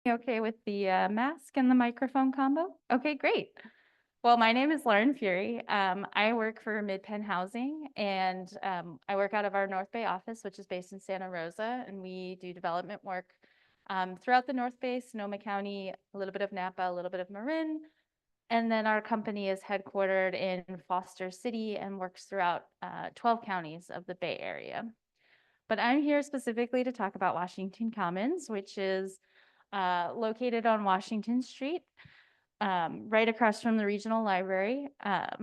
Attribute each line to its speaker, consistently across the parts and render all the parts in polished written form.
Speaker 1: You okay with the mask and the microphone combo? Okay, great. Well, my name is Lauren Fury. I work for MidPenn Housing, and I work out of our North Bay office, which is based in Santa Rosa, and we do development work throughout the North Bay, Sonoma County, a little bit of Napa, a little bit of Marin, and then our company is headquartered in Foster City and works throughout 12 counties of the Bay Area. But I'm here specifically to talk about Washington Commons, which is located on Washington Street, right across from the regional library. Let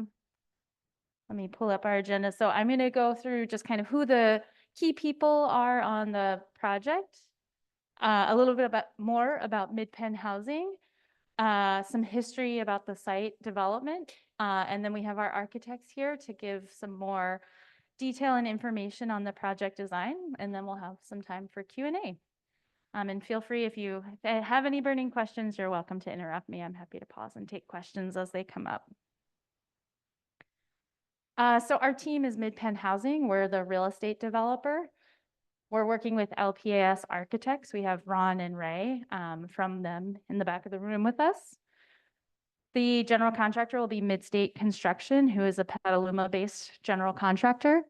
Speaker 1: me pull up our agenda. So I'm going to go through just kind of who the key people are on the project, a little bit more about MidPenn Housing, some history about the site development, and then we have our architects here to give some more detail and information on the project design, and then we'll have some time for Q&A. And feel free, if you have any burning questions, you're welcome to interrupt me. I'm happy to pause and take questions as they come up. So our team is MidPenn Housing. We're the real estate developer. We're working with LPAS Architects. We have Ron and Ray from them in the back of the room with us. The general contractor will be Midstate Construction, who is a Petaluma-based general contractor.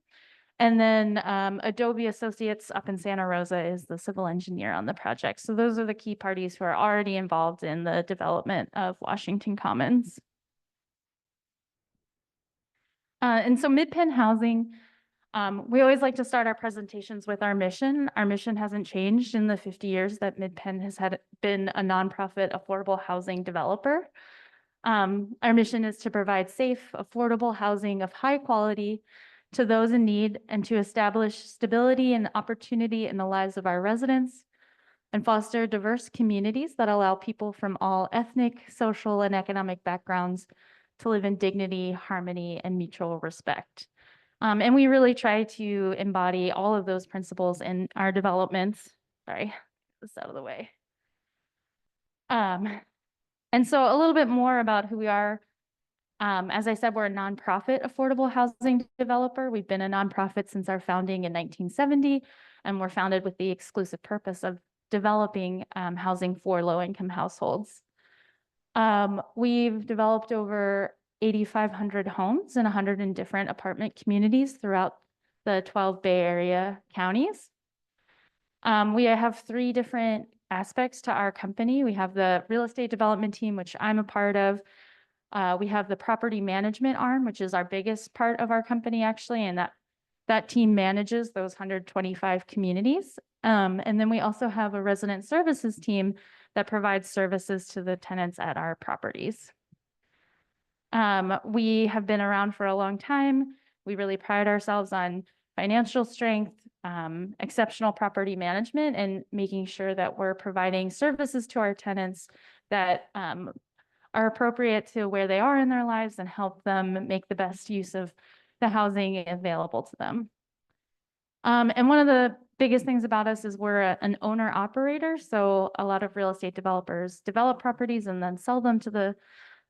Speaker 1: And then Adobe Associates up in Santa Rosa is the civil engineer on the project. So those are the key parties who are already involved in the development of Washington Commons. And so MidPenn Housing, we always like to start our presentations with our mission. Our mission hasn't changed in the 50 years that MidPenn has been a nonprofit affordable housing developer. Our mission is to provide safe, affordable housing of high quality to those in need and to establish stability and opportunity in the lives of our residents and foster diverse communities that allow people from all ethnic, social, and economic backgrounds to live in dignity, harmony, and mutual respect. And we really try to embody all of those principles in our developments. Sorry, get this out of the way. And so a little bit more about who we are. As I said, we're a nonprofit affordable housing developer. We've been a nonprofit since our founding in 1970, and we're founded with the exclusive purpose of developing housing for low-income households. We've developed over 8,500 homes in 100 different apartment communities throughout the 12 Bay Area counties. We have 3 different aspects to our company. We have the real estate development team, which I'm a part of. We have the property management arm, which is our biggest part of our company, actually, and that team manages those 125 communities. And then we also have a resident services team that provides services to the tenants at our properties. We have been around for a long time. We really pride ourselves on financial strength, exceptional property management, and making sure that we're providing services to our tenants that are appropriate to where they are in their lives and help them make the best use of the housing available to them. And one of the biggest things about us is we're an owner operator. So a lot of real estate developers develop properties and then sell them to the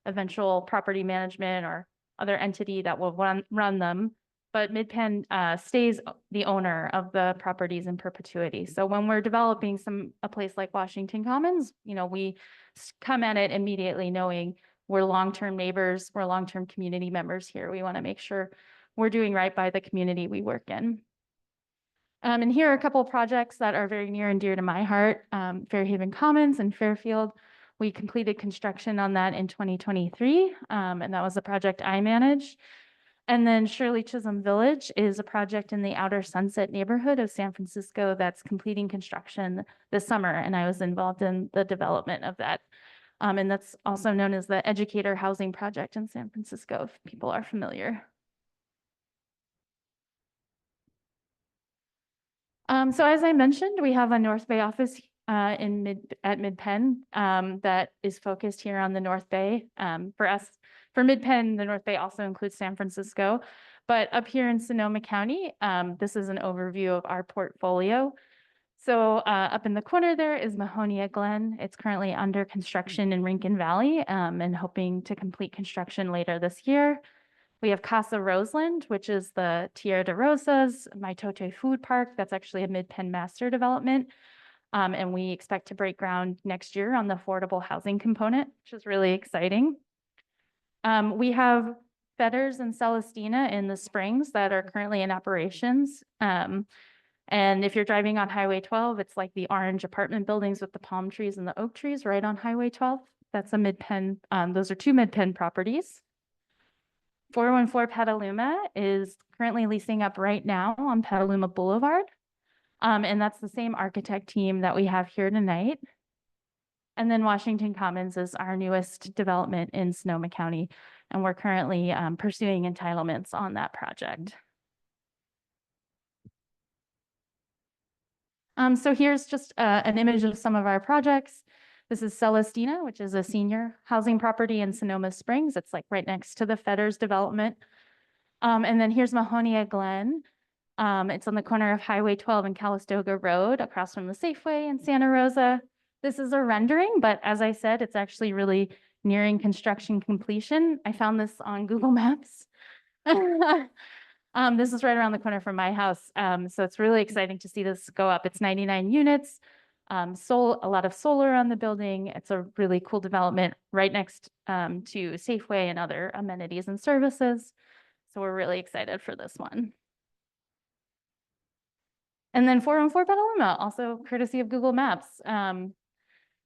Speaker 1: eventual property management or other entity that will run them. But MidPenn stays the owner of the properties in perpetuity. So when we're developing a place like Washington Commons, we come at it immediately knowing we're long-term neighbors, we're long-term community members here. We want to make sure we're doing right by the community we work in. And here are a couple of projects that are very near and dear to my heart. Fairhaven Commons in Fairfield. We completed construction on that in 2023, and that was a project I managed. And then Shirley Chisholm Village is a project in the Outer Sunset neighborhood of San Francisco that's completing construction this summer, and I was involved in the development of that. And that's also known as the Educator Housing Project in San Francisco, if people are familiar. So as I mentioned, we have a North Bay office at MidPenn that is focused here on the North Bay. For MidPenn, the North Bay also includes San Francisco, but up here in Sonoma County, this is an overview of our portfolio. So up in the corner there is Mahonia Glen. It's currently under construction in Rincon Valley and hoping to complete construction later this year. We have Casa Roseland, which is the Tierra de Rosas, Maitote Food Park. That's actually a MidPenn master development. And we expect to break ground next year on the affordable housing component, which is really exciting. We have Fetters and Celestina in the Springs that are currently in operations. And if you're driving on Highway 12, it's like the orange apartment buildings with the palm trees and the oak trees right on Highway 12. That's a Mid-Penn, those are two Mid-Penn properties. 414 Petaluma is currently leasing up right now on Petaluma Boulevard. And that's the same architect team that we have here tonight. And then Washington Commons is our newest development in Sonoma County, and we're currently pursuing entitlements on that project. So here's just an image of some of our projects. This is Celestina, which is a senior housing property in Sonoma Springs. It's like right next to the Fetters development. And then here's Mahonia Glen. It's on the corner of Highway 12 and Calistoga Road across from the Safeway in Santa Rosa. This is a rendering, but as I said, it's actually really nearing construction completion. I found this on Google Maps. This is right around the corner from my house. So it's really exciting to see this go up. It's 99 units, a lot of solar on the building. It's a really cool development right next to Safeway and other amenities and services. So we're really excited for this one. And then 414 Petaluma, also courtesy of Google Maps.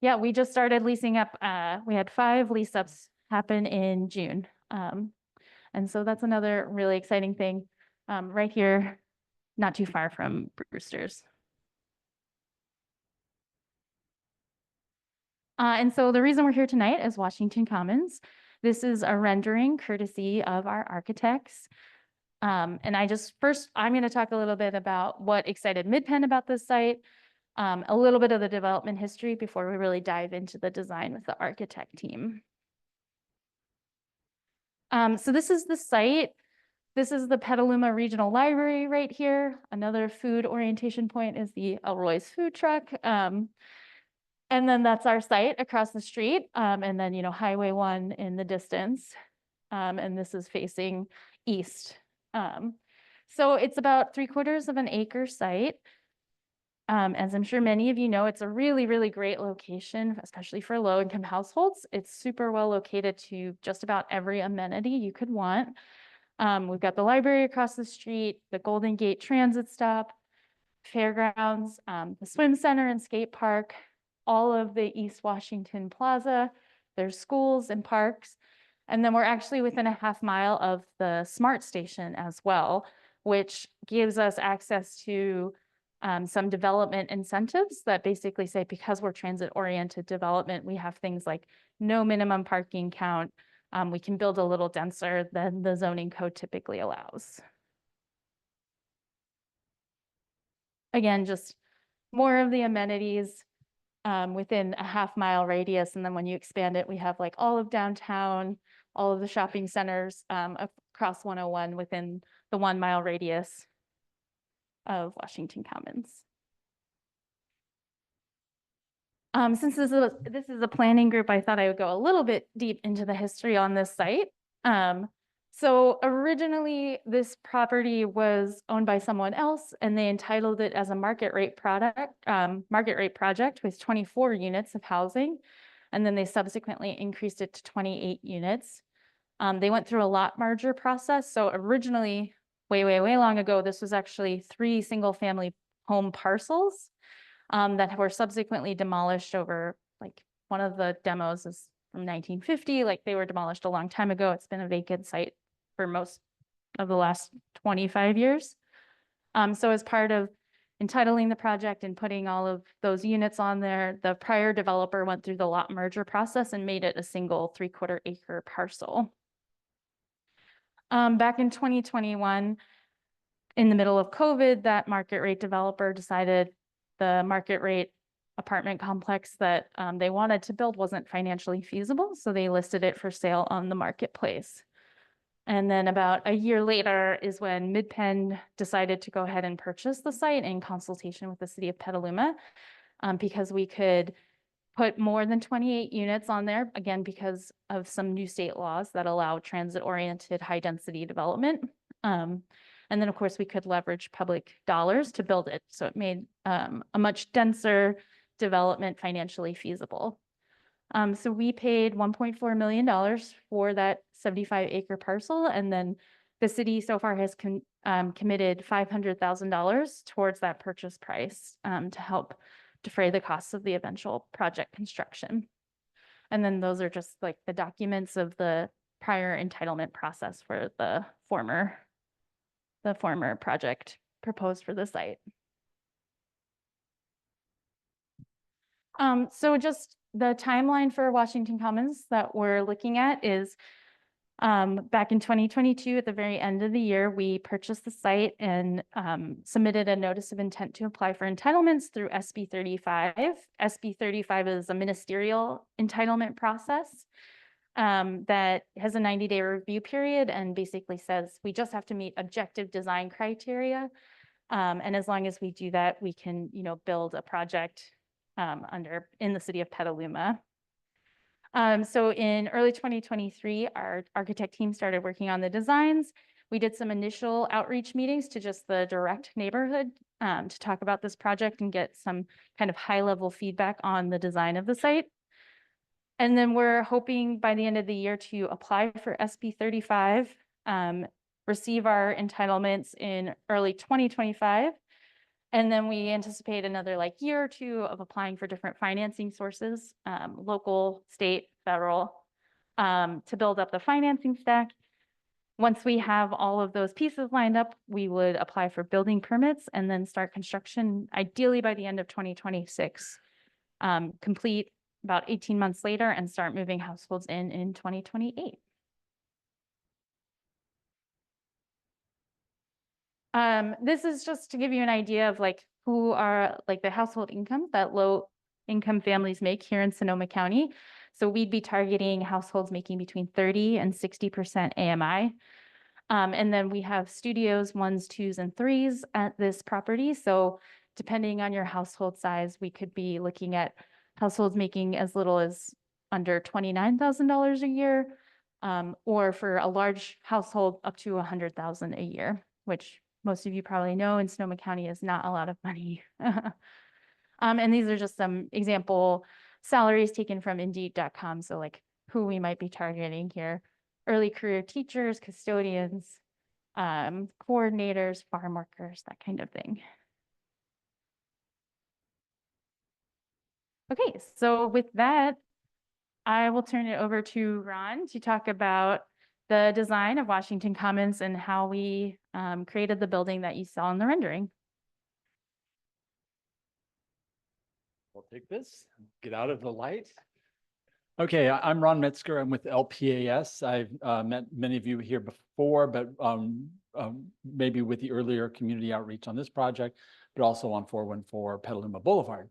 Speaker 1: Yeah, we just started leasing up. We had 5 lease ups happen in June. And so that's another really exciting thing right here, not too far from Brewster's. And so the reason we're here tonight is Washington Commons. This is a rendering courtesy of our architects. And I'm going to talk a little bit about what excited Mid-Penn about this site, a little bit of the development history before we really dive into the design with the architect team. So this is the site. This is the Petaluma Regional Library right here. Another food orientation point is the Elroy's food truck. And then that's our site across the street. And then, Highway 1 in the distance. And this is facing east. So it's about 3/4 of an acre site. As I'm sure many of you know, it's a really, really great location, especially for low-income households. It's super well located to just about every amenity you could want. We've got the library across the street, the Golden Gate Transit Stop, fairgrounds, the swim center and skate park, all of the East Washington Plaza. There's schools and parks. And then we're actually within a half mile of the SMART station as well, which gives us access to some development incentives that basically say, because we're transit-oriented development, we have things like no minimum parking count. We can build a little denser than the zoning code typically allows. Again, just more of the amenities within a half mile radius. And then when you expand it, we have like all of downtown, all of the shopping centers across 101 within the 1 mile radius of Washington Commons. Since this is a planning group, I thought I would go a little bit deep into the history on this site. So originally this property was owned by someone else, and they entitled it as a market rate project with 24 units of housing. And then they subsequently increased it to 28 units. They went through a lot merger process. So originally, way long ago, this was actually 3 single-family home parcels that were subsequently demolished over, like, one of the demos is from 1950, like they were demolished a long time ago. It's been a vacant site for most of the last 25 years. So as part of entitling the project and putting all of those units on there, the prior developer went through the lot merger process and made it a single 3/4 acre parcel. Back in 2021, in the middle of COVID, that market rate developer decided the market rate apartment complex that they wanted to build wasn't financially feasible, so they listed it for sale on the marketplace. And then about a year later is when Mid-Penn decided to go ahead and purchase the site in consultation with the city of Petaluma, because we could put more than 28 units on there, again, because of some new state laws that allow transit-oriented high-density development. And then, of course, we could leverage public dollars to build it. So it made a much denser development financially feasible. So we paid $1.4 million for that 75-acre parcel. And then the city so far has committed $500,000 towards that purchase price to help defray the costs of the eventual project construction. And then those are just like the documents of the prior entitlement process for the former project proposed for the site. So just the timeline for Washington Commons that we're looking at is back in 2022, at the very end of the year, we purchased the site and submitted a notice of intent to apply for entitlements through SB 35. SB 35 is a ministerial entitlement process that has a 90-day review period and basically says we just have to meet objective design criteria. And as long as we do that, we can, build a project in the city of Petaluma. So in early 2023, our architect team started working on the designs. We did some initial outreach meetings to just the direct neighborhood to talk about this project and get some kind of high-level feedback on the design of the site. And then we're hoping by the end of the year to apply for SB 35, receive our entitlements in early 2025. And then we anticipate another year or two of applying for different financing sources, local, state, federal, to build up the financing stack. Once we have all of those pieces lined up, we would apply for building permits and then start construction, ideally by the end of 2026, complete about 18 months later and start moving households in 2028. This is just to give you an idea of who are the household incomes that low income families make here in Sonoma County. So we'd be targeting households making between 30 and 60% AMI. And then we have studios 1s, 2s, and 3s at this property. So depending on your household size, we could be looking at households making as little as under $29,000 a year, or for a large household up to $100,000 a year, which most of you probably know in Sonoma County is not a lot of money. And these are just some example salaries taken from Indeed.com. So who we might be targeting here: early career teachers, custodians, coordinators, farm workers, that kind of thing. Okay, so with that, I will turn it over to Ron to talk about the design of Washington Commons and how we created the building that you saw in the rendering.
Speaker 2: We'll take this, get out of the light. Okay, I'm Ron Metzger. I'm with LPAS. I've met many of you here before, but maybe with the earlier community outreach on this project, but also on 414 Petaluma Boulevard.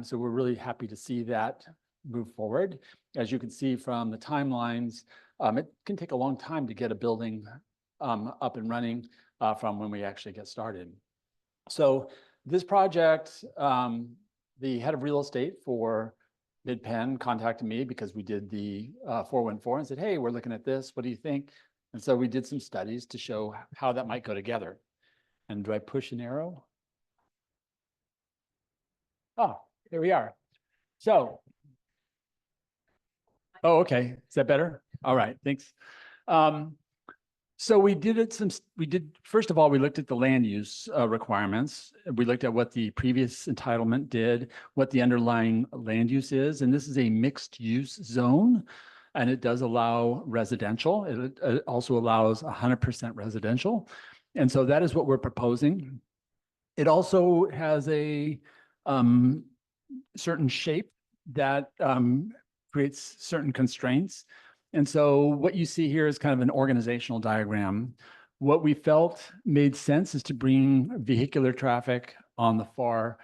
Speaker 2: So we're really happy to see that move forward. As you can see from the timelines, it can take a long time to get a building up and running from when we actually get started. So this project, the head of real estate for Mid-Penn contacted me because we did the 414 and said, hey, we're looking at this. What do you think? And so we did some studies to show how that might go together. And do I push an arrow? Oh, here we are. So, oh, okay. Is that better? All right, thanks. So we did first of all, we looked at the land use requirements. We looked at what the previous entitlement did, what the underlying land use is, and this is a mixed use zone, and it does allow residential. It also allows 100% residential. And so that is what we're proposing. It also has a certain shape that creates certain constraints. And so what you see here is kind of an organizational diagram. What we felt made sense is to bring vehicular traffic on the far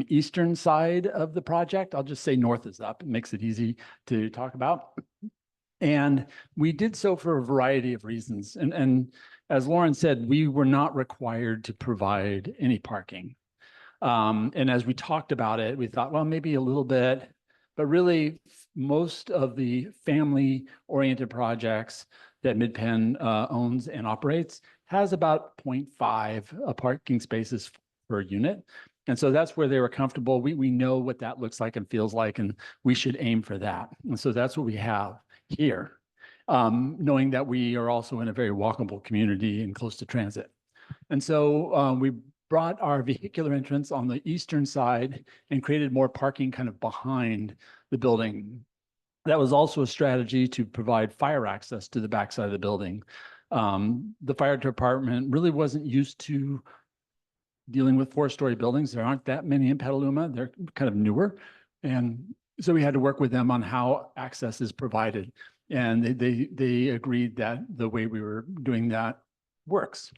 Speaker 2: eastern side of the project. I'll just say north is up. It makes it easy to talk about. And we did so for a variety of reasons. And as Lauren said, we were not required to provide any parking. And as we talked about it, we thought, well, maybe a little bit. But really, most of the family-oriented projects, that MidPen owns and operates has about 0.5 parking spaces per unit. And so that's where they were comfortable. We know what that looks like and feels like, and we should aim for that. And so that's what we have here, knowing that we are also in a very walkable community and close to transit. And so we brought our vehicular entrance on the eastern side and created more parking kind of behind the building. That was also a strategy to provide fire access to the backside of the building. The fire department really wasn't used to dealing with 4-story buildings. There aren't that many in Petaluma. They're kind of newer. And so we had to work with them on how access is provided. And they agreed that the way we were doing that works.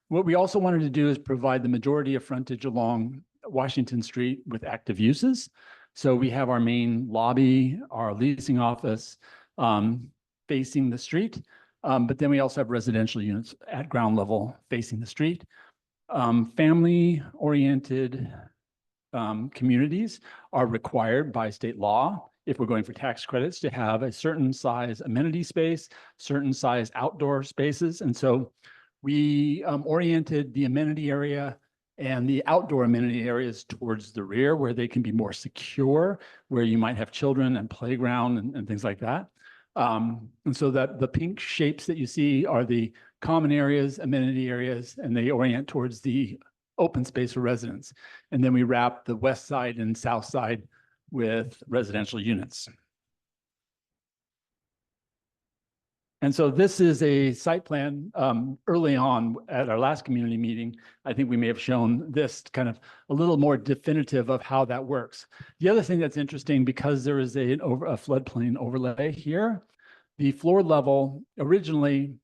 Speaker 2: What we also wanted to do is provide the majority of frontage along Washington Street with active uses. So we have our main lobby, our leasing office facing the street. But then we also have residential units at ground level facing the street. Family-oriented communities are required by state law, if we're going for tax credits, to have a certain size amenity space, certain size outdoor spaces. And so we oriented the amenity area and the outdoor amenity areas towards the rear, where they can be more secure, where you might have children and playground and things like that. And so that the pink shapes that you see are the common areas, amenity areas, and they orient towards the open space for residents. And then we wrap the west side and south side with residential units. And so this is a site plan. Early on at our last community meeting, I think we may have shown this kind of a little more definitive of how that works. The other thing that's interesting, because there is a floodplain overlay here, the floor level, originally,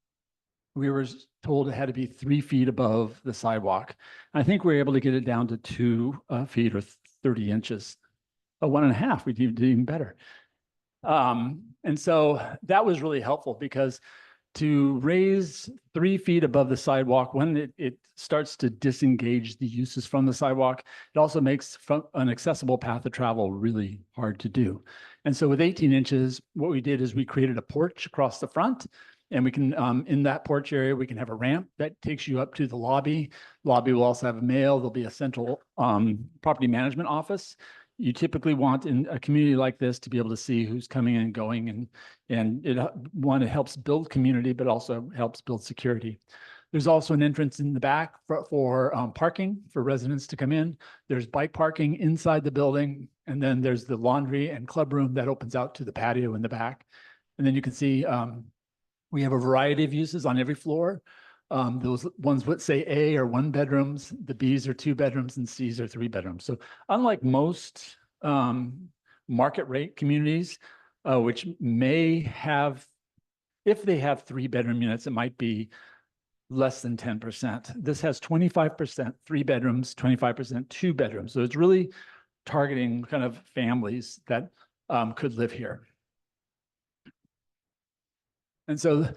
Speaker 2: we were told it had to be 3 feet above the sidewalk. I think we were able to get it down to 2 feet or 30 inches. 1.5, we did even better. And so that was really helpful, because to raise 3 feet above the sidewalk, when it starts to disengage the uses from the sidewalk, it also makes an accessible path of travel really hard to do. And so with 18 inches, what we did is we created a porch across the front, and we can, in that porch area, we can have a ramp that takes you up to the lobby. Lobby will also have a mail. There'll be a central property management office. You typically want in a community like this to be able to see who's coming and going, and it helps build community, but also helps build security. There's also an entrance in the back for parking for residents to come in. There's bike parking inside the building, and then there's the laundry and club room that opens out to the patio in the back. And then you can see we have a variety of uses on every floor. Those ones would say A are 1 bedrooms, the Bs are 2 bedrooms, and Cs are 3 bedrooms. So unlike most market rate communities, which may have, if they have 3-bedroom units, it might be less than 10%. This has 25% 3 bedrooms, 25% 2 bedrooms. So it's really targeting kind of families that could live here. And so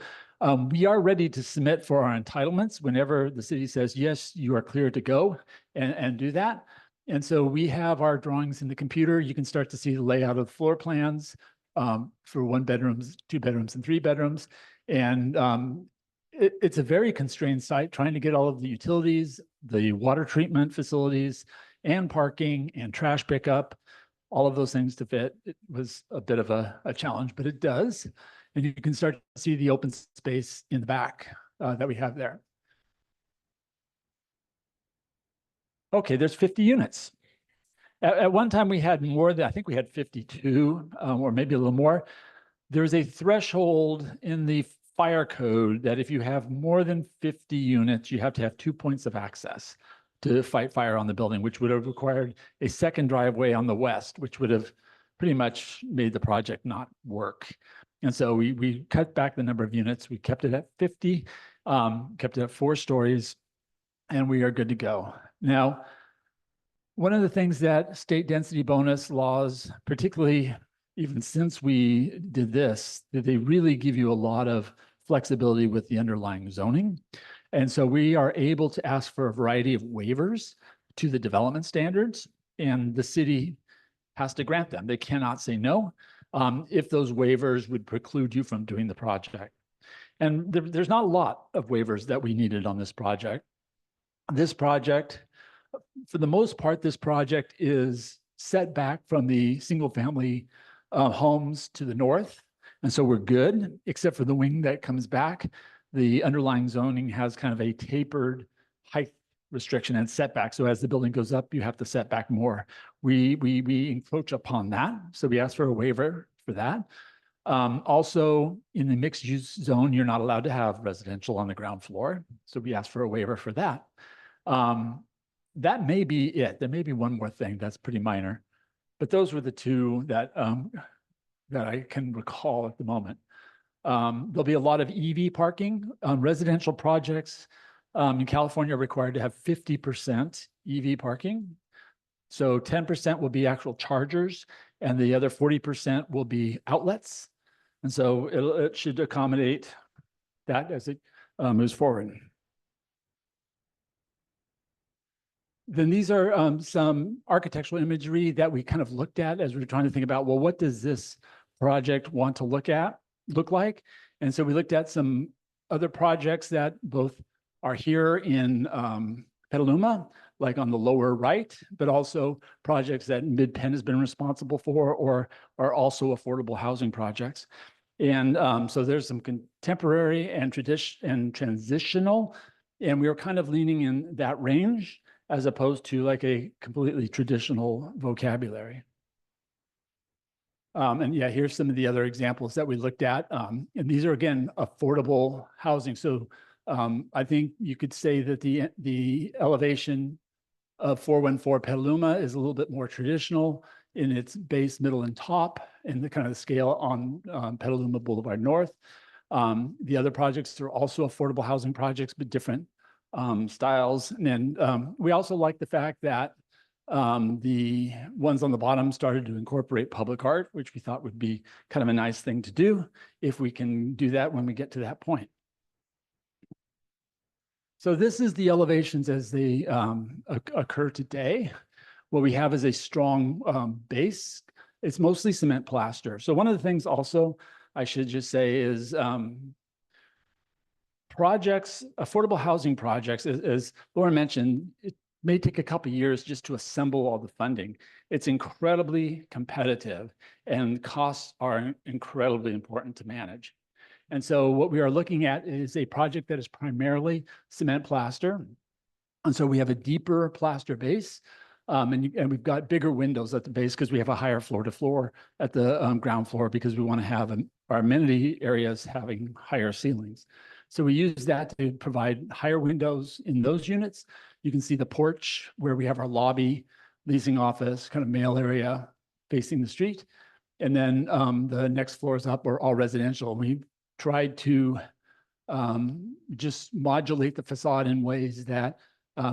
Speaker 2: we are ready to submit for our entitlements whenever the city says, yes, you are clear to go and do that. And so we have our drawings in the computer. You can start to see the layout of the floor plans for 1 bedrooms, 2 bedrooms, and 3 bedrooms. And it's a very constrained site, trying to get all of the utilities, the water treatment facilities, and parking and trash pickup, all of those things to fit. It was a bit of a challenge, but it does. And you can start to see the open space in the back that we have there. Okay, there's 50 units. At one time we had more than, I think we had 52 or maybe a little more. There's a threshold in the fire code that if you have more than 50 units, you have to have 2 points of access to fight fire on the building, which would have required a second driveway on the west, which would have pretty much made the project not work. And so we cut back the number of units. We kept it at 50, kept it at 4 stories, and we are good to go. Now, one of the things that state density bonus laws, particularly even since we did this, that they really give you a lot of flexibility with the underlying zoning. And so we are able to ask for a variety of waivers to the development standards, and the city has to grant them. They cannot say no if those waivers would preclude you from doing the project. And there's not a lot of waivers that we needed on this project. This project, for the most part, this project is set back from the single family homes to the north. And so we're good, except for the wing that comes back. The underlying zoning has kind of a tapered height restriction and setback. So as the building goes up, you have to set back more. We encroach upon that. So we ask for a waiver for that. Also, in the mixed use zone, you're not allowed to have residential on the ground floor. So we ask for a waiver for that. That may be it. There may be one more thing that's pretty minor, but those were the two that that I can recall at the moment. There'll be a lot of EV parking. Residential projects in California are required to have 50% EV parking. So 10% will be actual chargers, and the other 40% will be outlets. And so it should accommodate that as it moves forward. Then these are some architectural imagery that we kind of looked at as we were trying to think about, well, what does this project want to look like? And so we looked at some other projects that both are here in Petaluma, like on the lower right, but also projects that MidPenn has been responsible for or are also affordable housing projects. And so there's some contemporary and transitional, and we were kind of leaning in that range as opposed to like a completely traditional vocabulary. And yeah, here's some of the other examples that we looked at. And these are, again, affordable housing. So I think you could say that the elevation of 414 Petaluma is a little bit more traditional in its base, middle, and top, and the kind of the scale on Petaluma Boulevard North. The other projects are also affordable housing projects, but different styles. And we also like the fact that the ones on the bottom started to incorporate public art, which we thought would be kind of a nice thing to do if we can do that when we get to that point. So this is the elevations as they occur today. What we have is a strong base. It's mostly cement plaster. So one of the things also I should just say is projects, affordable housing projects, as Laura mentioned, it may take a couple of years just to assemble all the funding. It's incredibly competitive and costs are incredibly important to manage. And so what we are looking at is a project that is primarily cement plaster. And so we have a deeper plaster base and we've got bigger windows at the base because we have a higher floor to floor at the ground floor because we want to have our amenity areas having higher ceilings. So we use that to provide higher windows in those units. You can see the porch where we have our lobby, leasing office, kind of mail area facing the street. And then the next floors up are all residential. We tried to just modulate the facade in ways that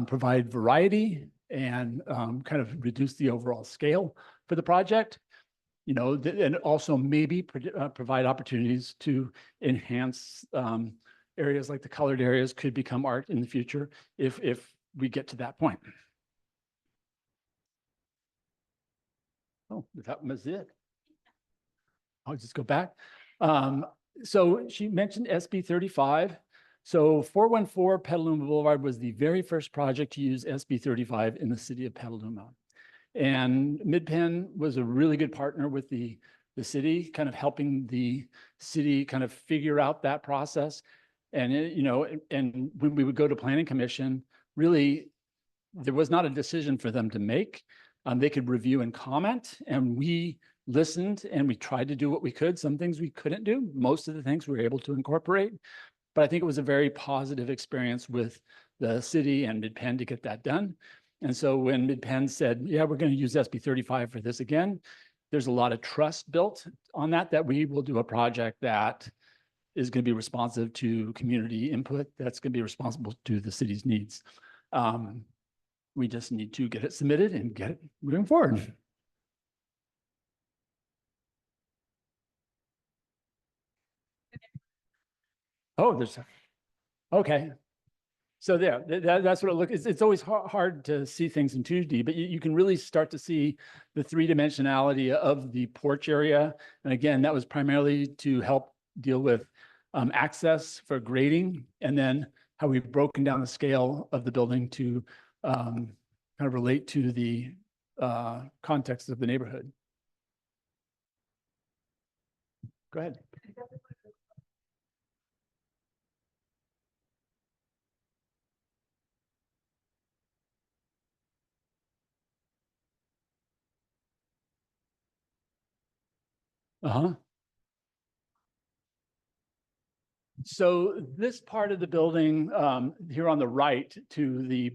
Speaker 2: provide variety and kind of reduce the overall scale for the project. You know, and also maybe provide opportunities to enhance areas like the colored areas could become art in the future if we get to that point. Oh, that was it. I'll just go back. So she mentioned SB 35. So 414 Petaluma Boulevard was the very first project to use SB 35 in the city of Petaluma. And MidPenn was a really good partner with the city, kind of helping the city kind of figure out that process. And, you know, and when we would go to Planning Commission, really, there was not a decision for them to make. They could review and comment, and we listened and we tried to do what we could. Some things we couldn't do. Most of the things we were able to incorporate. But I think it was a very positive experience with the city and MidPenn to get that done. And so when MidPenn said, yeah, we're going to use SB 35 for this again, there's a lot of trust built on that we will do a project that is going to be responsive to community input, that's going to be responsible to the city's needs. We just need to get it submitted and get it moving forward. Oh, there's, okay. So there, that's what it looks, it's always hard to see things in 2D, but you can really start to see the three-dimensionality of the porch area. And again, that was primarily to help deal with access for grading, and then how we've broken down the scale of the building to kind of relate to the context of the neighborhood. Go ahead. Uh-huh. So this part of the building here on the right to the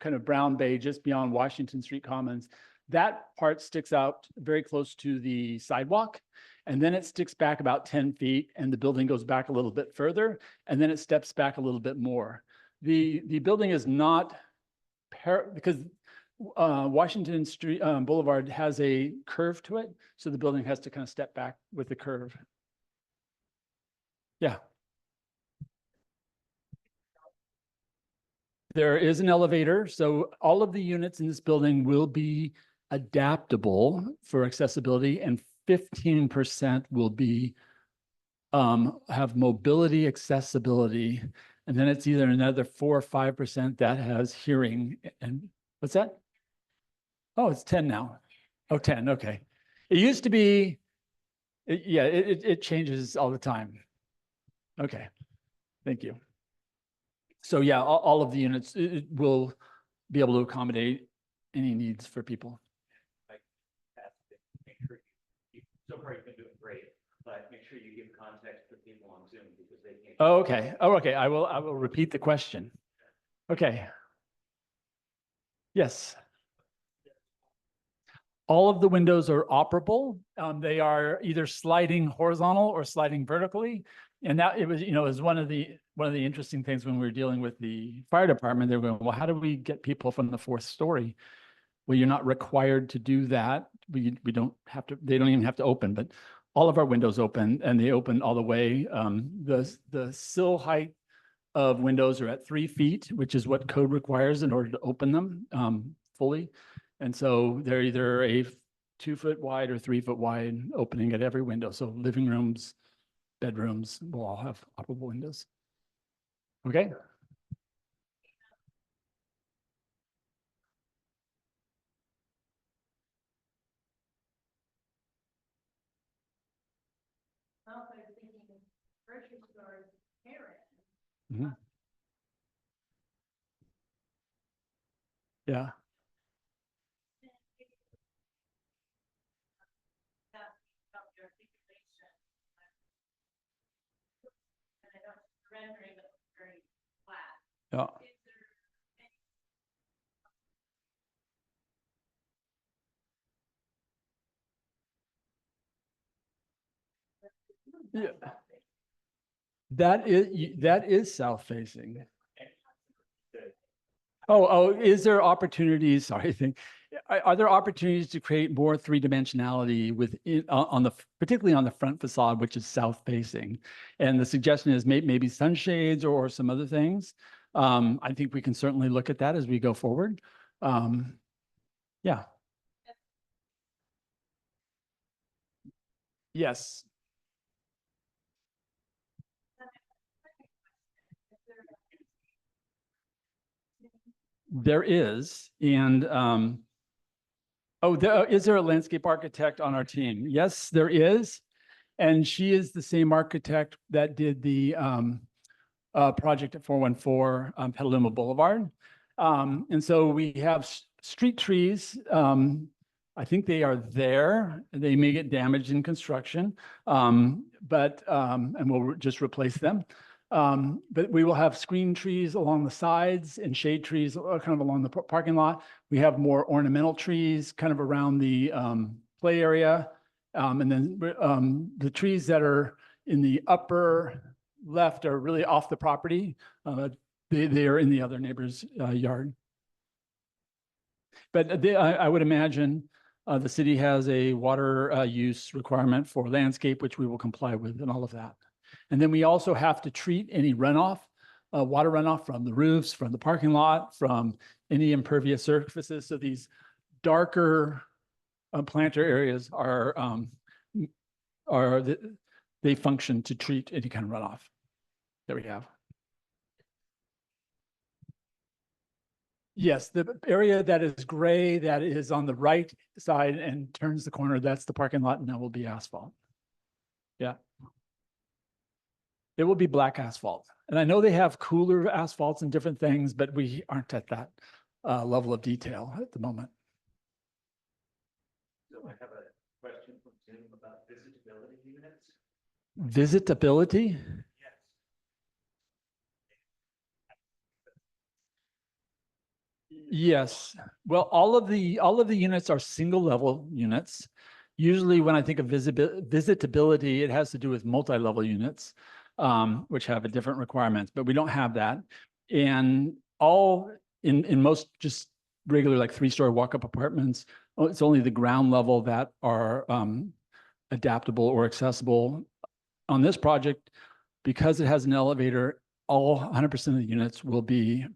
Speaker 2: kind of brown bay just beyond Washington Street Commons, that part sticks out very close to the sidewalk. And then it sticks back about 10 feet and the building goes back a little bit further. And then it steps back a little bit more. The building is not because Washington Street Boulevard has a curve to it. So the building has to kind of step back with the curve. Yeah. There is an elevator, so all of the units in this building will be adaptable for accessibility, and 15% will be have mobility accessibility, and then it's either another 4 or 5% that has hearing. And what's that? Oh, it's 10 now. Oh, 10. Okay. It used to be, it changes all the time. Okay. Thank you. So yeah, all of the units it will be able to accommodate any needs for people.
Speaker 3: Make sure so far you've been doing great, but make sure you give context to people on Zoom because they can't.
Speaker 2: Oh, okay. Oh, okay. I will repeat the question. Okay. Yes. All of the windows are operable. They are either sliding horizontal or sliding vertically. And that it was, is one of the interesting things when we were dealing with the fire department. They were going, well, how do we get people from the 4th story? Well, you're not required to do that. We don't have to, they don't even have to open, but all of our windows open and they open all the way. The sill height of windows are at 3 feet, which is what code requires in order to open them fully. And so they're either a 2 foot wide or 3 foot wide opening at every window. So living rooms, bedrooms will all have operable windows. Okay.
Speaker 1: Also, I was thinking grocery stores,
Speaker 2: Mm-hmm. Yeah.
Speaker 1: rendering that was very flat.
Speaker 2: Yeah. Yeah. That is south facing. Oh, is there opportunities? Sorry, I think are there opportunities to create more 3-dimensionality within particularly on the front facade, which is south facing? And the suggestion is maybe sunshades or some other things. I think we can certainly look at that as we go forward. Yeah. Yes. There is, and is there a landscape architect on our team? Yes, there is, and she is the same architect that did the project at 414 Petaluma Boulevard. And so we have street trees. I think they are there. They may get damaged in construction, and we'll just replace them. But we will have screen trees along the sides and shade trees kind of along the parking lot. We have more ornamental trees kind of around the play area. And then the trees that are in the upper left are really off the property. They are in the other neighbor's yard. But I would imagine the city has a water use requirement for landscape, which we will comply with and all of that. And then we also have to treat any runoff, water runoff from the roofs, from the parking lot, from any impervious surfaces. So these darker planter areas are they function to treat any kind of runoff that we have. Yes, the area that is gray, that is on the right side and turns the corner, that's the parking lot, and that will be asphalt. Yeah. It will be black asphalt. And I know they have cooler asphalts and different things, but we aren't at that level of detail at the moment.
Speaker 3: So I have a question from Zoom about visitability units.
Speaker 2: Visitability?
Speaker 3: Yes.
Speaker 2: Yes. Well, all of the units are single level units. Usually when I think of visitability, it has to do with multi-level units, which have a different requirements, but we don't have that. And all in most just regular like 3-story walk-up apartments, it's only the ground level that are adaptable or accessible. On this project, because it has an elevator, all 100% of the units will be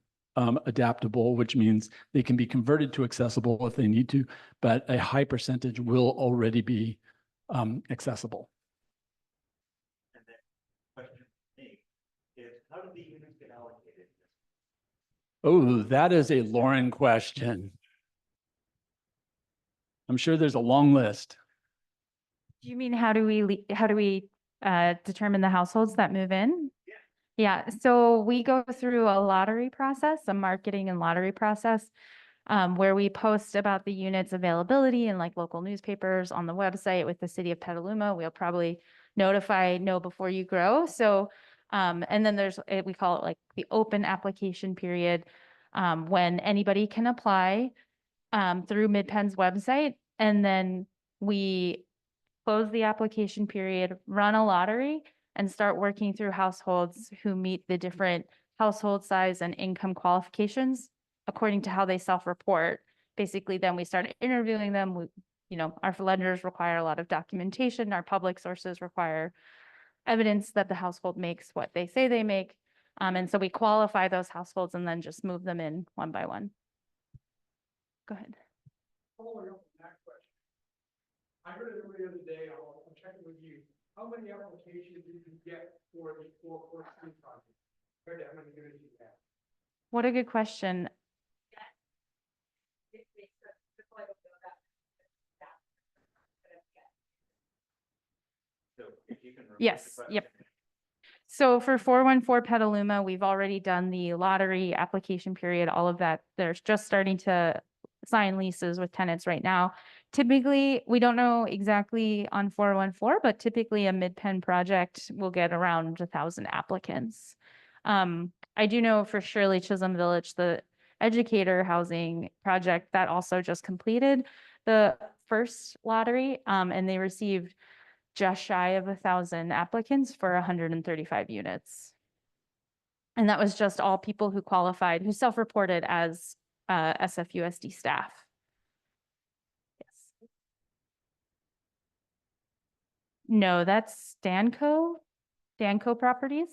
Speaker 2: adaptable, which means they can be converted to accessible if they need to, but a high percentage will already be accessible.
Speaker 3: And then question for me is, how do the units get allocated?
Speaker 2: Oh, that is a Lauren question. I'm sure there's a long list.
Speaker 1: Do you mean how do we determine the households that move in? Yeah, so we go through a lottery process, a marketing and lottery process, where we post about the unit's availability in like local newspapers, on the website with the city of Petaluma. We'll probably notify Know Before You Grow. So, and then we call it like the open application period, when anybody can apply through MidPenn's website. And then we close the application period, run a lottery, and start working through households who meet the different household size and income qualifications according to how they self-report. Basically, then we start interviewing them. Our lenders require a lot of documentation. Our public sources require evidence that the household makes what they say they make. And so we qualify those households and then just move them in one by one. Go ahead.
Speaker 4: Following up on that question, I heard it every other day, I'll check it with you. How many applications did you get for the 443 project? Heard how many units you have?
Speaker 1: What a good question.
Speaker 3: So if you can repeat the
Speaker 1: Yes,
Speaker 3: question.
Speaker 1: yep. So for 414 Petaluma, we've already done the lottery application period, all of that. They're just starting to sign leases with tenants right now. Typically, we don't know exactly on 414, but typically a MidPenn project will get around 1,000 applicants. I do know for Shirley Chisholm Village, the educator housing project that also just completed the first lottery, and they received just shy of 1,000 applicants for 135 units. And that was just all people who qualified, who self-reported as SFUSD staff. Yes. No, that's Danco Properties.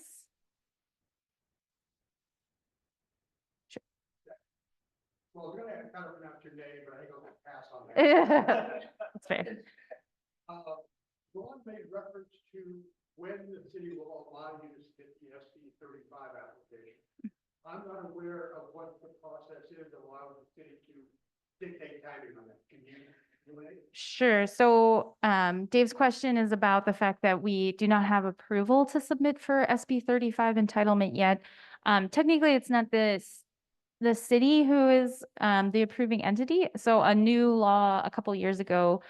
Speaker 4: Well, I'm gonna kind of pronounce your name, but I think I'll just pass on that.
Speaker 1: That's fair.
Speaker 4: Ron made reference to when the city will allow you to submit the SB 35 application. I'm not aware of what the process is that allows the city to dictate timing on that. Can you relate?
Speaker 1: Sure. So Dave's question is about the fact that we do not have approval to submit for SB 35 entitlement yet. Technically, it's not the city who is the approving entity. So a new law a couple years ago,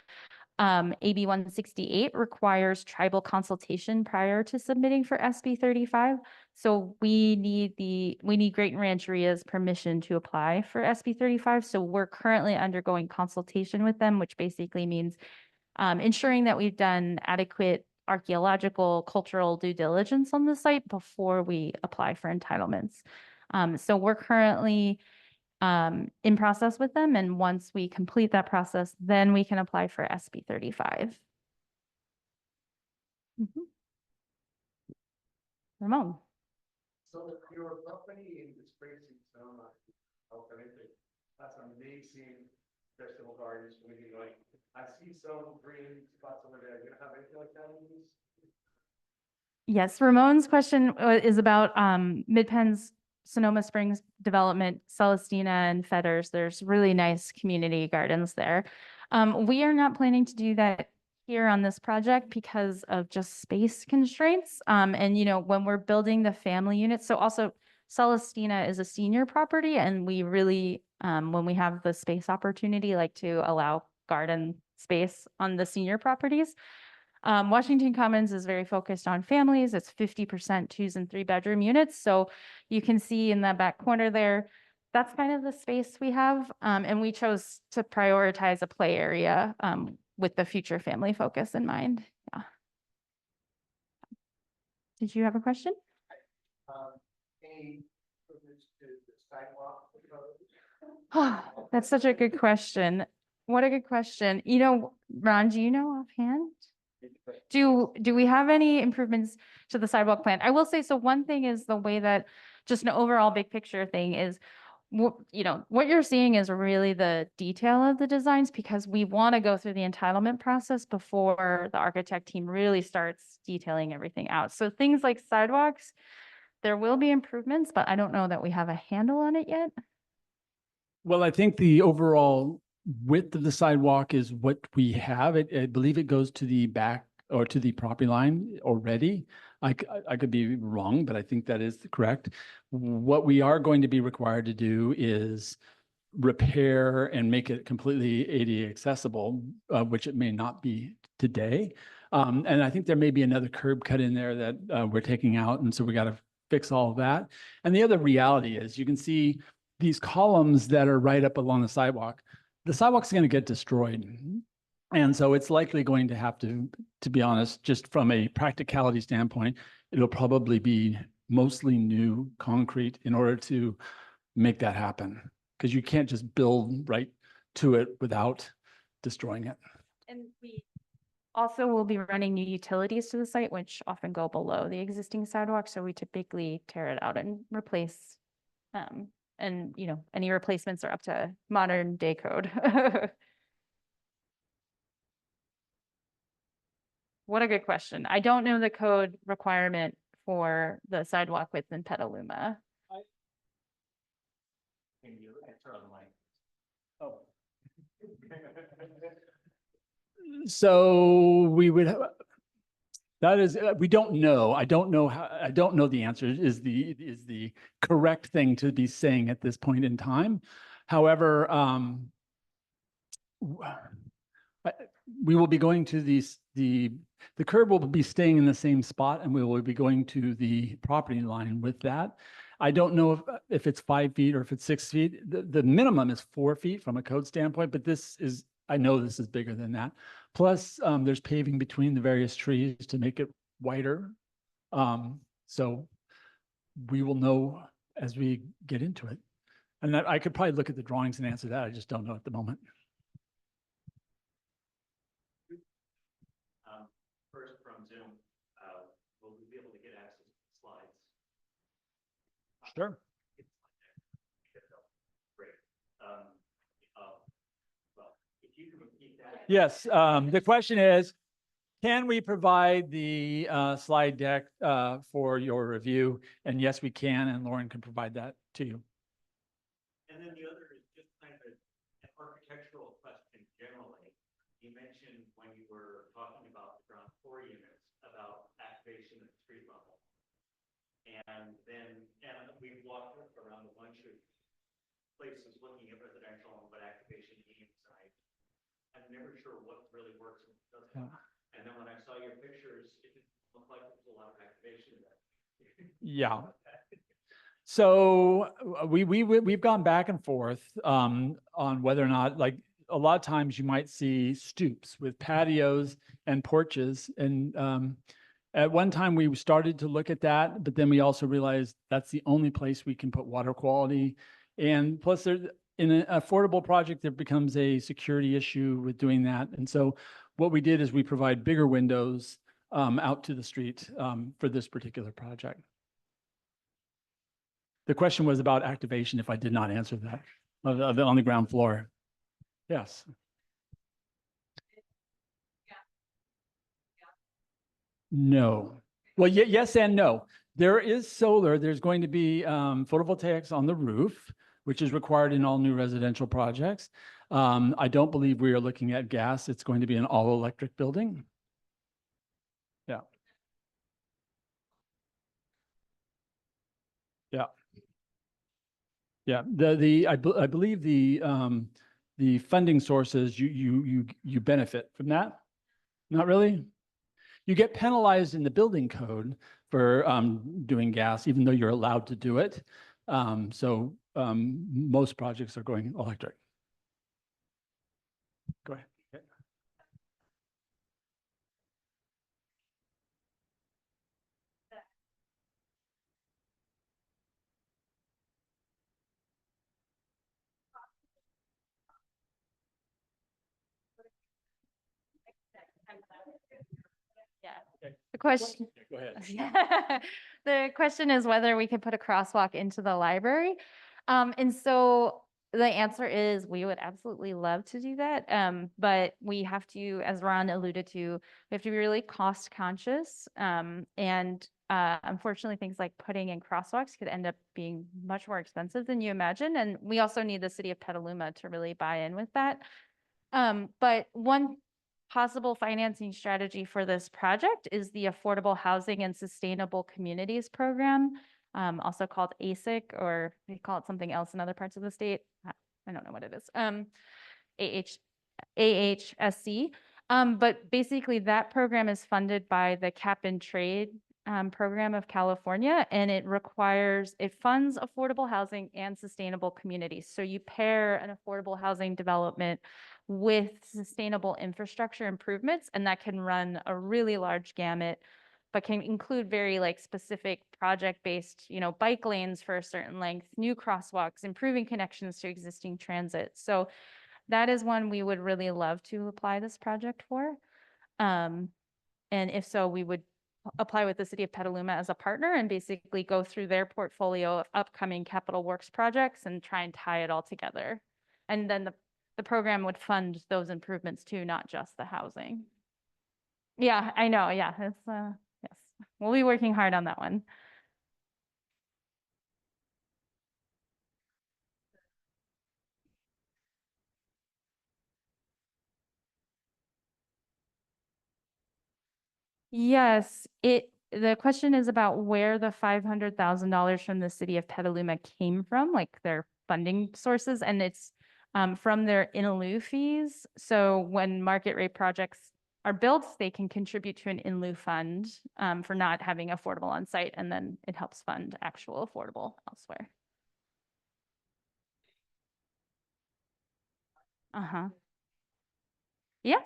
Speaker 1: AB 168 requires tribal consultation prior to submitting for SB 35. So we need Great Rancheria's permission to apply for SB 35. So we're currently undergoing consultation with them, which basically means ensuring that we've done adequate archaeological, cultural due diligence on the site before we apply for entitlements. So we're currently in process with them. And once we complete that process, then we can apply for SB 35. Ramon.
Speaker 4: So your company in the Springs in Sonoma, that's amazing vegetable gardens. Maybe like I see some green spots over there. Do you have anything like that in these?
Speaker 1: Yes, Ramon's question is about Mid-Penn's Sonoma Springs development, Celestina and Fetters. There's really nice community gardens there. We are not planning to do that here on this project because of just space constraints. And when we're building the family units, so also Celestina is a senior property, and we really, when we have the space opportunity, like to allow garden space on the senior properties. Washington Commons is very focused on families. It's 50% 2 and 3 bedroom units. So you can see in the back corner there, that's kind of the space we have. And we chose to prioritize a play area with the future family focus in mind. Yeah. Did you have a question?
Speaker 4: Any improvements to the sidewalk?
Speaker 1: That's such a good question. What a good question. Ron, do you know offhand? Do we have any improvements to the sidewalk plan? I will say, so one thing is the way that, just an overall big picture thing is, what you're seeing is really the detail of the designs, because we want to go through the entitlement process before the architect team really starts detailing everything out. So things like sidewalks, there will be improvements, but I don't know that we have a handle on it yet.
Speaker 2: Well, I think the overall width of the sidewalk is what we have. I believe it goes to the back or to the property line already. I could be wrong, but I think that is correct. What we are going to be required to do is repair and make it completely ADA accessible, which it may not be today. And I think there may be another curb cut in there that we're taking out. And so we got to fix all of that. And the other reality is, you can see these columns that are right up along the sidewalk. The sidewalk's going to get destroyed. And so it's likely going to have to be honest, just from a practicality standpoint, it'll probably be mostly new concrete in order to make that happen. Because you can't just build right to it without destroying it.
Speaker 1: And we also will be running new utilities to the site, which often go below the existing sidewalk. So we typically tear it out and replace. And any replacements are up to modern day code. What a good question. I don't know the code requirement for the sidewalk width in Petaluma.
Speaker 3: Can you answer on the mic?
Speaker 2: Oh. So we would have, that is, we don't know. I don't know how, I don't know the answer is the correct thing to be saying at this point in time. However, we will be going to the curb will be staying in the same spot, and we will be going to the property line with that. I don't know if it's 5 feet or if it's 6 feet. The minimum is 4 feet from a code standpoint, but this is, I know this is bigger than that. Plus, there's paving between the various trees to make it wider. So we will know as we get into it. And that I could probably look at the drawings and answer that. I just don't know at the moment.
Speaker 3: First from Zoom, will we be able to get access to the slides?
Speaker 2: Sure.
Speaker 3: Great. Well, if you can repeat that.
Speaker 2: Yes, the question is, can we provide the slide deck for your review? And yes, we can, and Lauren can provide that to you.
Speaker 3: And then the other is just kind of an architectural question generally. You mentioned when you were talking about the ground floor units, about activation at the street level. And we walked around a bunch of places looking at residential and what activation means. I'm never sure what really works and what doesn't. And then when I saw your pictures, it didn't look like there was a lot of activation there.
Speaker 2: Yeah. So we've gone back and forth on whether or not, like, a lot of times you might see stoops with patios and porches. And at one time we started to look at that, but then we also realized that's the only place we can put water quality. And plus, there, in an affordable project, there becomes a security issue with doing that. And so what we did is we provide bigger windows out to the street for this particular project. The question was about activation, if I did not answer that, on the ground floor. Yes. No. Well, yes and no. There is solar. There's going to be photovoltaics on the roof, which is required in all new residential projects. I don't believe we are looking at gas. It's going to be an all-electric building. Yeah. Yeah. Yeah. I believe the funding sources, you benefit from that. Not really? You get penalized in the building code for doing gas, even though you're allowed to do it. Most projects are going electric. Go ahead. Okay.
Speaker 1: Yeah.
Speaker 2: Okay.
Speaker 1: The question.
Speaker 2: Go ahead.
Speaker 1: The question is whether we could put a crosswalk into the library. And so the answer is we would absolutely love to do that. But we have to, as Ron alluded to, we have to be really cost conscious. Unfortunately, things like putting in crosswalks could end up being much more expensive than you imagine. And we also need the city of Petaluma to really buy in with that. But one possible financing strategy for this project is the Affordable Housing and Sustainable Communities Program, also called ASIC, or they call it something else in other parts of the state. I don't know what it is. AHSC. But basically that program is funded by the Cap and Trade program of California, and it funds affordable housing and sustainable communities. So you pair an affordable housing development with sustainable infrastructure improvements, and that can run a really large gamut, but can include very specific project-based, bike lanes for a certain length, new crosswalks, improving connections to existing transit. So that is one we would really love to apply this project for. And if so, we would apply with the city of Petaluma as a partner and basically go through their portfolio of upcoming capital works projects and try and tie it all together. And then the program would fund those improvements too, not just the housing. Yeah, I know. Yeah, it's yes. We'll be working hard on that one. Yes, the question is about where the $500,000 from the city of Petaluma came from, like their funding sources, and it's from their in lieu fees. So when market rate projects are built, they can contribute to an in lieu fund for not having affordable on site, and then it helps fund actual affordable elsewhere. Uh-huh. Yes.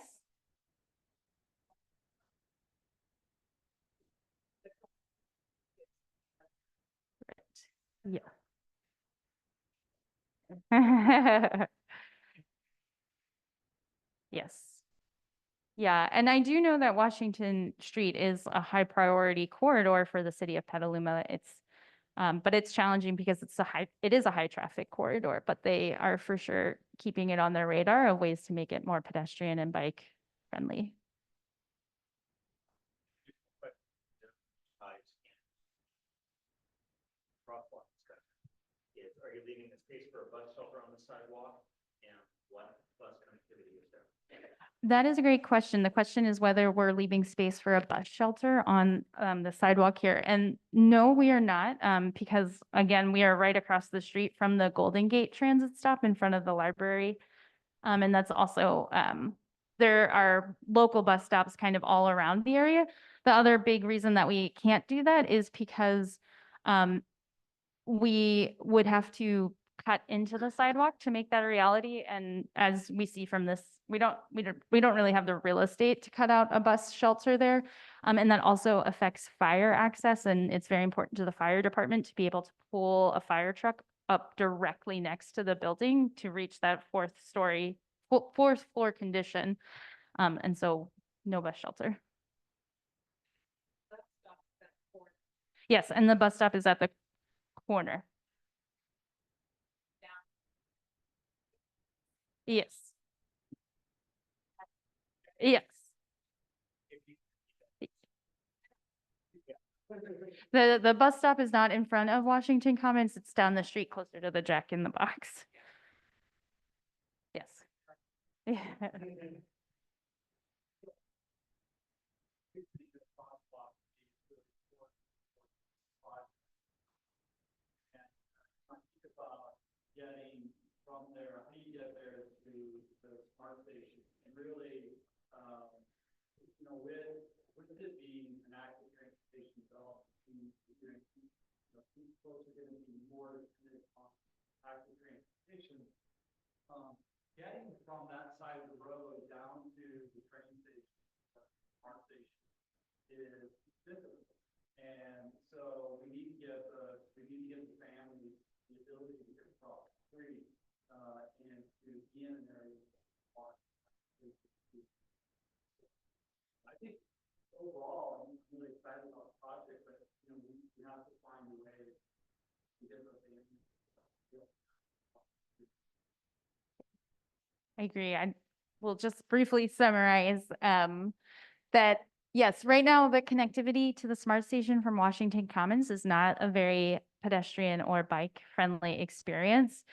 Speaker 1: Yeah. Yes. Yeah, and I do know that Washington Street is a high priority corridor for the city of Petaluma. But it's challenging because it is a high traffic corridor, but they are for sure keeping it on their radar of ways to make it more pedestrian and bike friendly.
Speaker 3: Crosswalk discussion is, are you leaving the space for a bus shelter on the sidewalk? And what bus connectivity is there?
Speaker 1: That is a great question. The question is whether we're leaving space for a bus shelter on the sidewalk here. And no, we are not, because again, we are right across the street from the Golden Gate transit stop in front of the library. And that's also, there are local bus stops kind of all around the area. The other big reason that we can't do that is because we would have to cut into the sidewalk to make that a reality. And as we see from this, we don't really have the real estate to cut out a bus shelter there. And that also affects fire access. And it's very important to the fire department to be able to pull a fire truck up directly next to the building to reach that fourth floor condition. And so no bus shelter. Yes, and the bus stop is at the corner. Yes. Yes. The bus stop is not in front of Washington Commons. It's down the street closer to the Jack in the Box. Yes. Yeah.
Speaker 2: Getting from there, how do you get there to the smart station? And really, with it being an active transportation development, folks are going to be more dependent on active transportation. Getting from that side of the road down to the train station, smart station, is difficult. And so we need to give the families the ability to get across the street and to be in an area. I think overall, I'm really excited about the project, but we have to find a way to get those families.
Speaker 1: I agree. I will just briefly summarize that, yes, right now the connectivity to the smart station from Washington Commons is not a very pedestrian or bike friendly experience.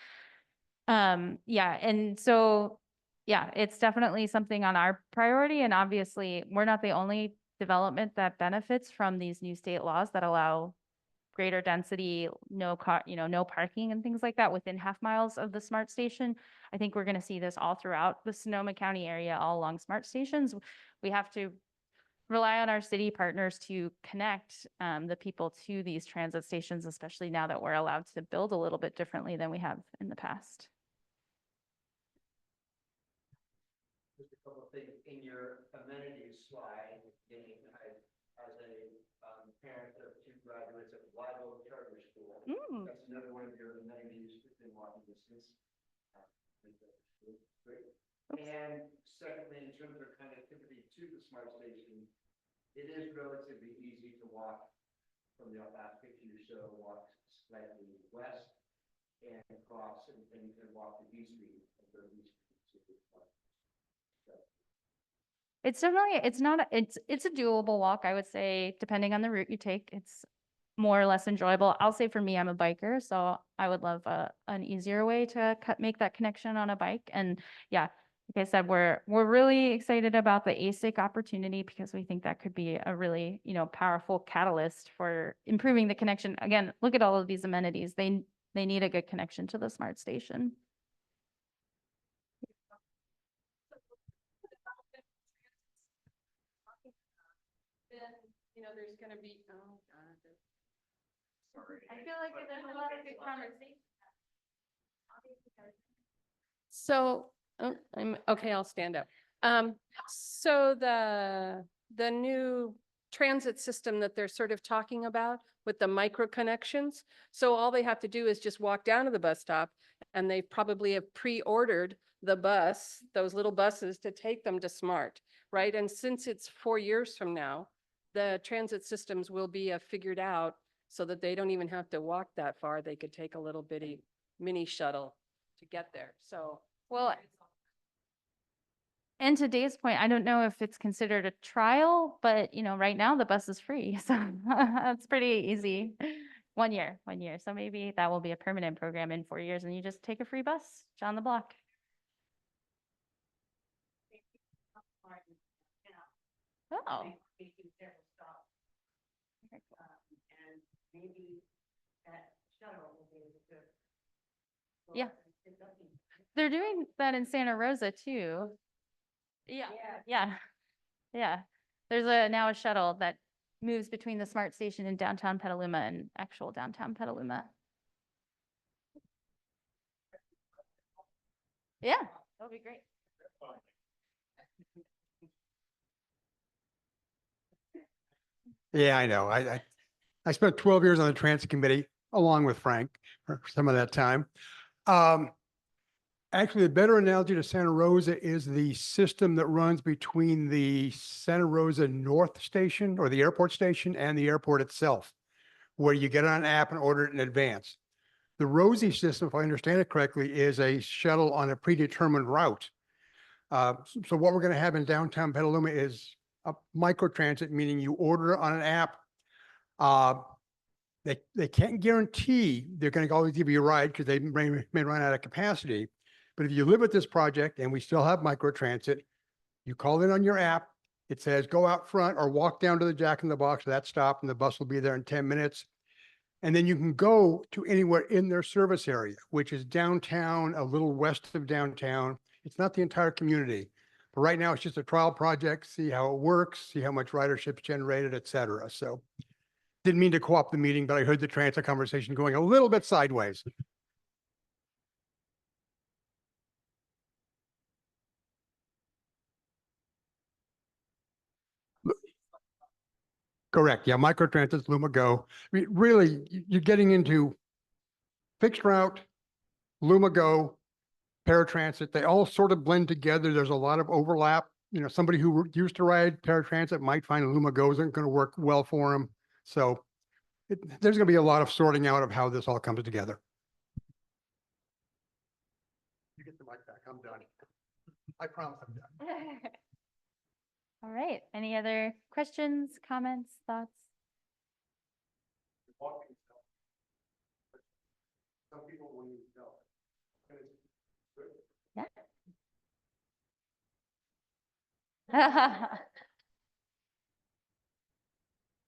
Speaker 1: Yeah, and so, yeah, it's definitely something on our priority. And obviously, we're not the only development that benefits from these new state laws that allow greater density, no parking and things like that within half miles of the smart station. I think we're going to see this all throughout the Sonoma County area, all along smart stations. We have to rely on our city partners to connect the people to these transit stations, especially now that we're allowed to build a little bit differently than we have in the past.
Speaker 5: Just a couple of things in your amenities slide, as a parent of two graduates of Live Oak Charter School. That's another one of your amenities within walking distance. Great. And secondly, in terms of connectivity to the smart station, it is relatively easy to walk from the last picture you show, walk slightly west and cross and walk to B Street and go to B Street.
Speaker 1: It's definitely, it's a doable walk, I would say, depending on the route you take. It's more or less enjoyable. I'll say for me, I'm a biker, so I would love an easier way to make that connection on a bike. And yeah, like I said, we're really excited about the ASIC opportunity because we think that could be a really, powerful catalyst for improving the connection. Again, look at all of these amenities. They need a good connection to the smart station.
Speaker 6: Then, there's gonna be, oh, God. Sorry.
Speaker 1: I feel like there's a lot of good conversation.
Speaker 6: So, okay, I'll stand up. So the new transit system that they're sort of talking about with the micro connections. So all they have to do is just walk down to the bus stop and they probably have pre-ordered the bus, those little buses to take them to Smart, right? And since it's 4 years from now, the transit systems will be figured out so that they don't even have to walk that far. They could take a little bitty mini shuttle to get there. So,
Speaker 1: Well, and to Dave's point, I don't know if it's considered a trial, but right now the bus is free. So that's pretty easy. 1 year. So maybe that will be a permanent program in 4 years and you just take a free bus down the block. Oh.
Speaker 7: And maybe that shuttle will be able to.
Speaker 1: Yeah. They're doing that in Santa Rosa too. Yeah. There's now a shuttle that moves between the smart station in downtown Petaluma and actual downtown Petaluma. Yeah, that'll be great.
Speaker 8: Yeah, I know. I spent 12 years on the transit committee along with Frank for some of that time. Actually, the better analogy to Santa Rosa is the system that runs between the Santa Rosa North Station or the airport station and the airport itself, where you get on an app and order it in advance. The Rosie system, if I understand it correctly, is a shuttle on a predetermined route. So what we're going to have in downtown Petaluma is a microtransit, meaning you order on an app They can't guarantee they're going to always give you a ride because they may run out of capacity. But if you live with this project and we still have microtransit, you call in on your app, it says go out front or walk down to the Jack in the Box, that stop, and the bus will be there in 10 minutes. And then you can go to anywhere in their service area, which is downtown, a little west of downtown. It's not the entire community. But right now, it's just a trial project, see how it works, see how much ridership's generated, et cetera. So didn't mean to co-opt the meeting, but I heard the transit conversation going a little bit sideways. Correct. Yeah, microtransit's Luma Go. Really, you're getting into fixed route, Luma Go, paratransit. They all sort of blend together. There's a lot of overlap. You know, somebody who used to ride paratransit might find Luma Go isn't going to work well for them. So there's going to be a lot of sorting out of how this all comes together. You get the mic back. I'm done. I promise I'm done.
Speaker 1: All right. Any other questions, comments, thoughts?
Speaker 4: Some people will use no.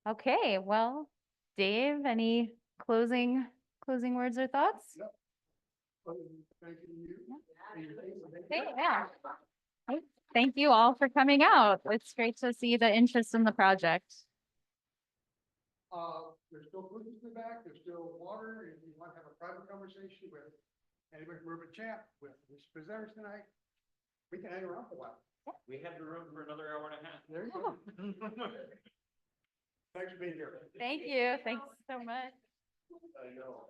Speaker 1: Okay, well, Dave, any closing words or thoughts? Okay, yeah. Right, thank you all for coming out. It's great to see the interest in the project.
Speaker 4: There's still food in the back, there's still water, if you want to have a private conversation with anybody from Urban Chat, with Mr. Presenters tonight, we can hang around for a while.
Speaker 3: We have the room for another hour and a half.
Speaker 4: There you go. Thanks for being here.
Speaker 1: Thank you. Thanks so much.
Speaker 4: I know.